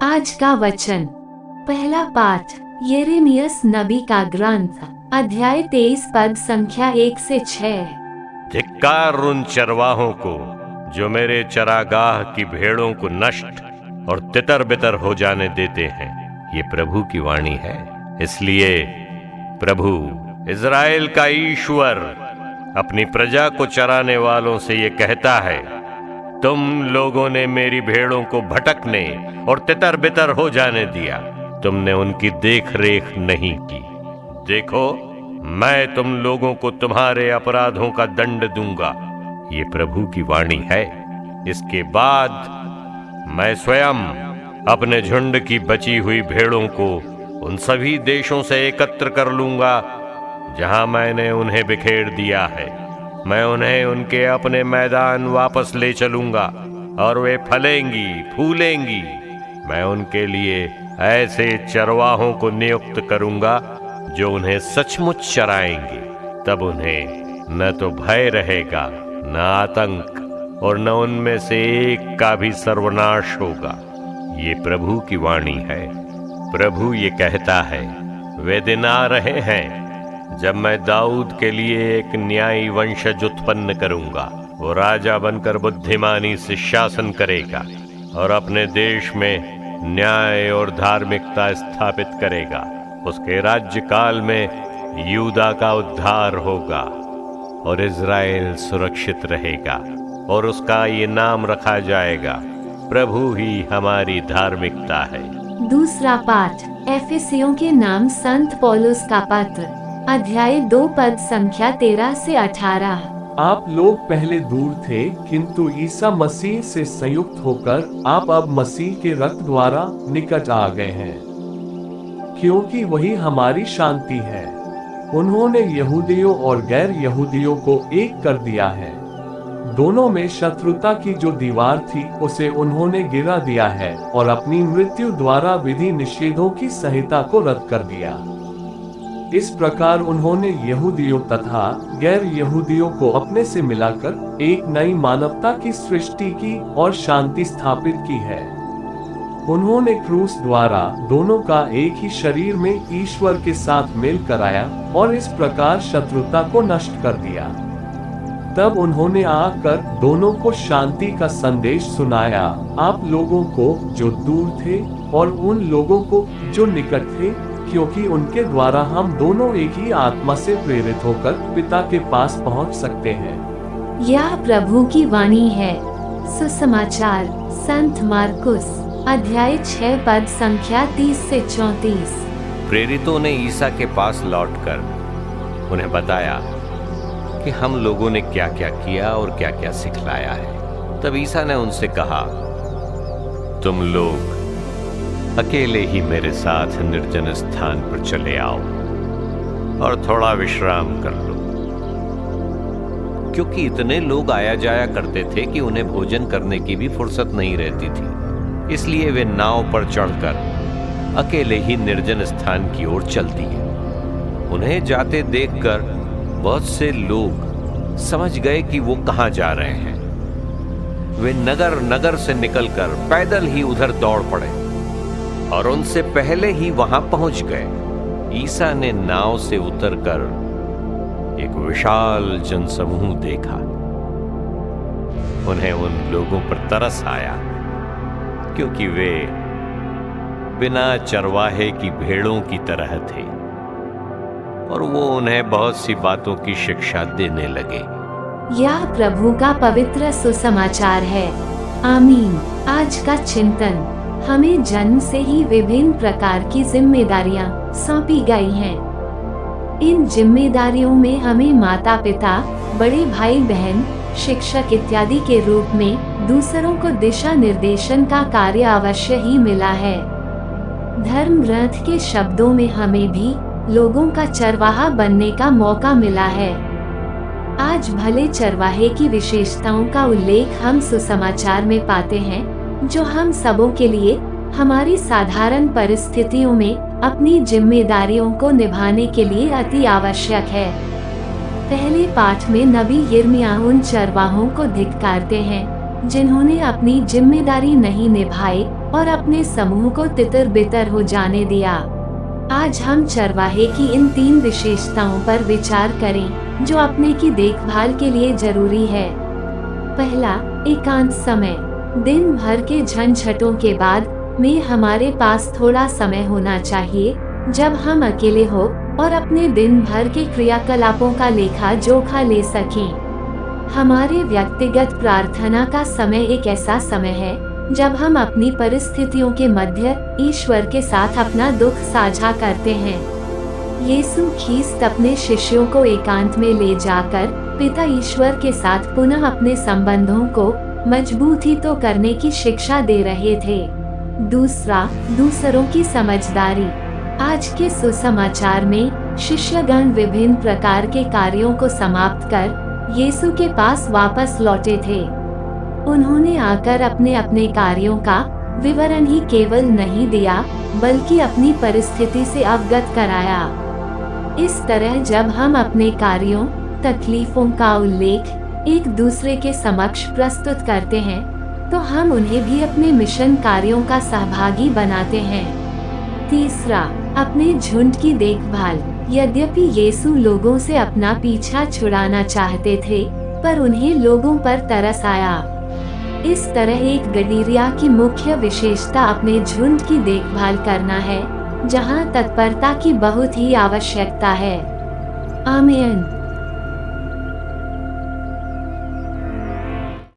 आज का वचन। पहला पाठ यिर्मयाह नबी का ग्रंथ, अध्याय 23 पद संख्या 1 से 6। धिक्कार उन चरवाहों को जो मेरे चरागाह की भेड़ों को नष्ट और तितर बितर हो जाने देते हैं। ये प्रभु की वाणी है। इसलिए प्रभु इज़राइल का ईश्वर अपनी प्रजा को चराने वालों से ये कहता है, तुम लोगों ने मेरी भेड़ों को भटकने और तितर बितर हो जाने दिया। तुमने उनकी देख रेख नहीं की। देखो, मैं तुम लोगों को तुम्हारे अपराधों का दंड दूंगा। ये प्रभु की वाणी है। इसके बाद मैं स्वयं अपने झुंड की बची हुई भेड़ों को उन सभी देशों से एकत्र कर लूंगा जहां मैंने उन्हें बिखेर दिया है। मैं उन्हें उनके अपने मैदान वापस ले चलूंगा और वे फलेंगी फूलेंगी। मैं उनके लिए ऐसे चरवाहों को नियुक्त करूंगा जो उन्हें सचमुच चराएंगे। तब उन्हें न तो भय रहेगा, न आतंक, और न उनमें से एक का भी सर्वनाश होगा। ये प्रभु की वाणी है। प्रभु ये कहता है, वे दिन आ रहे हैं जब मैं दाऊद के लिए एक न्यायी वंशज उत्पन्न करूंगा। वो राजा बनकर बुद्धिमानी से शासन करेगा और अपने देश में न्याय और धार्मिकता स्थापित करेगा। उसके राज्यकाल में यूदा का उद्धार होगा और इज़राइल सुरक्षित रहेगा और उसका ये नाम रखा जाएगा, प्रभु ही हमारी धार्मिकता है। दूसरा पाठ एफिसियों के नाम संत पौलुस का पत्र, अध्याय 2 पद संख्या 13 से 18। आप लोग पहले दूर थे, किंतु ईसा मसीह से संयुक्त होकर आप अब मसीह के रक्त द्वारा निकट आ गए हैं, क्योंकि वही हमारी शांति है। उन्होंने यहूदियों और गैर यहूदियों को एक कर दिया है। दोनों में शत्रुता की जो दीवार थी उसे उन्होंने गिरा दिया है और अपनी मृत्यु द्वारा विधि निषेधों की संहिता को रद्द कर दिया। इस प्रकार उन्होंने यहूदियों तथा गैर यहूदियों को अपने से मिलाकर एक नई मानवता की सृष्टि की और शांति स्थापित की है। उन्होंने क्रूस द्वारा दोनों का एक ही शरीर में ईश्वर के साथ मेल कराया और इस प्रकार शत्रुता को नष्ट कर दिया। तब उन्होंने आकर दोनों को शांति का संदेश सुनाया, आप लोगों को जो दूर थे और उन लोगों को जो निकट थे, क्योंकि उनके द्वारा हम दोनों एक ही आत्मा से प्रेरित होकर पिता के पास पहुंच सकते हैं। यह प्रभु की वाणी है। सुसमाचार संत मार्कुस, अध्याय 6 पद संख्या 30 से 34। प्रेरितों ने ईसा के पास लौटकर उन्हें बताया कि हम लोगों ने क्या क्या किया और क्या क्या सिखलाया है। तब ईसा ने उनसे कहा, तुम लोग अकेले ही मेरे साथ निर्जन स्थान पर चले आओ और थोड़ा विश्राम कर लो, क्योंकि इतने लोग आया जाया करते थे कि उन्हें भोजन करने की भी फुर्सत नहीं रहती थी। इसलिए वे नाव पर चढ़कर अकेले ही निर्जन स्थान की ओर चल दिए। उन्हें जाते देखकर बहुत से लोग समझ गए कि वो कहां जा रहे हैं। वे नगर नगर से निकलकर पैदल ही उधर दौड़ पड़े और उनसे पहले ही वहां पहुंच गए। ईसा ने नाव से उतरकर एक विशाल जनसमूह देखा। उन्हें उन लोगों पर तरस आया, क्योंकि वे बिना चरवाहे की भेड़ों की तरह थे, और वो उन्हें बहुत सी बातों की शिक्षा देने लगे। यह प्रभु का पवित्र सुसमाचार है। आमीन। आज का चिंतन। हमें जन्म से ही विभिन्न प्रकार की जिम्मेदारियां सौंपी गई हैं। इन जिम्मेदारियों में हमें माता पिता, बड़े भाई बहन, शिक्षक इत्यादि के रूप में दूसरों को दिशा निर्देशन का कार्य अवश्य ही मिला है। धर्म ग्रंथ के शब्दों में हमें भी लोगों का चरवाहा बनने का मौका मिला है। आज भले चरवाहे की विशेषताओं का उल्लेख हम सुसमाचार में पाते हैं, जो हम सबों के लिए हमारी साधारण परिस्थितियों में अपनी जिम्मेदारियों को निभाने के लिए अति आवश्यक है। पहले पाठ में नबी यिर्मयाह उन चरवाहों को धिक्कारते हैं जिन्होंने अपनी जिम्मेदारी नहीं निभाई और अपने समूह को तितर बितर हो जाने दिया। आज हम चरवाहे की इन 3 विशेषताओं पर विचार करें जो अपने की देखभाल के लिए जरूरी है। पहला, एकांत समय। दिन भर के झंझटों के बाद में हमारे पास थोड़ा समय होना चाहिए जब हम अकेले हो और अपने दिन भर के क्रियाकलापों का लेखा जोखा ले सकें। हमारे व्यक्तिगत प्रार्थना का समय एक ऐसा समय है जब हम अपनी परिस्थितियों के मध्य ईश्वर के साथ अपना दुख साझा करते हैं। यीशु ख्रीस्त अपने शिष्यों को एकांत में ले जाकर पिता ईश्वर के साथ पुनः अपने संबंधों को मजबूती तो करने की शिक्षा दे रहे थे। दूसरा, दूसरों की समझदारी। आज के सुसमाचार में शिष्यगण विभिन्न प्रकार के कार्यों को समाप्त कर यीशु के पास वापस लौटे थे। उन्होंने आकर अपने अपने कार्यों का विवरण ही केवल नहीं दिया बल्कि अपनी परिस्थिति से अवगत कराया। इस तरह जब हम अपने कार्यों, तकलीफों का उल्लेख एक दूसरे के समक्ष प्रस्तुत करते हैं तो हम उन्हें भी अपने मिशन कार्यों का सहभागी बनाते हैं। तीसरा, अपने झुंड की देखभाल। यद्यपि यीशु लोगों से अपना पीछा छुड़ाना चाहते थे पर उन्हें लोगों पर तरस आया। इस तरह एक गडरिया की मुख्य विशेषता अपने झुंड की देखभाल करना है जहां तत्परता की बहुत ही आवश्यकता है। आमीन।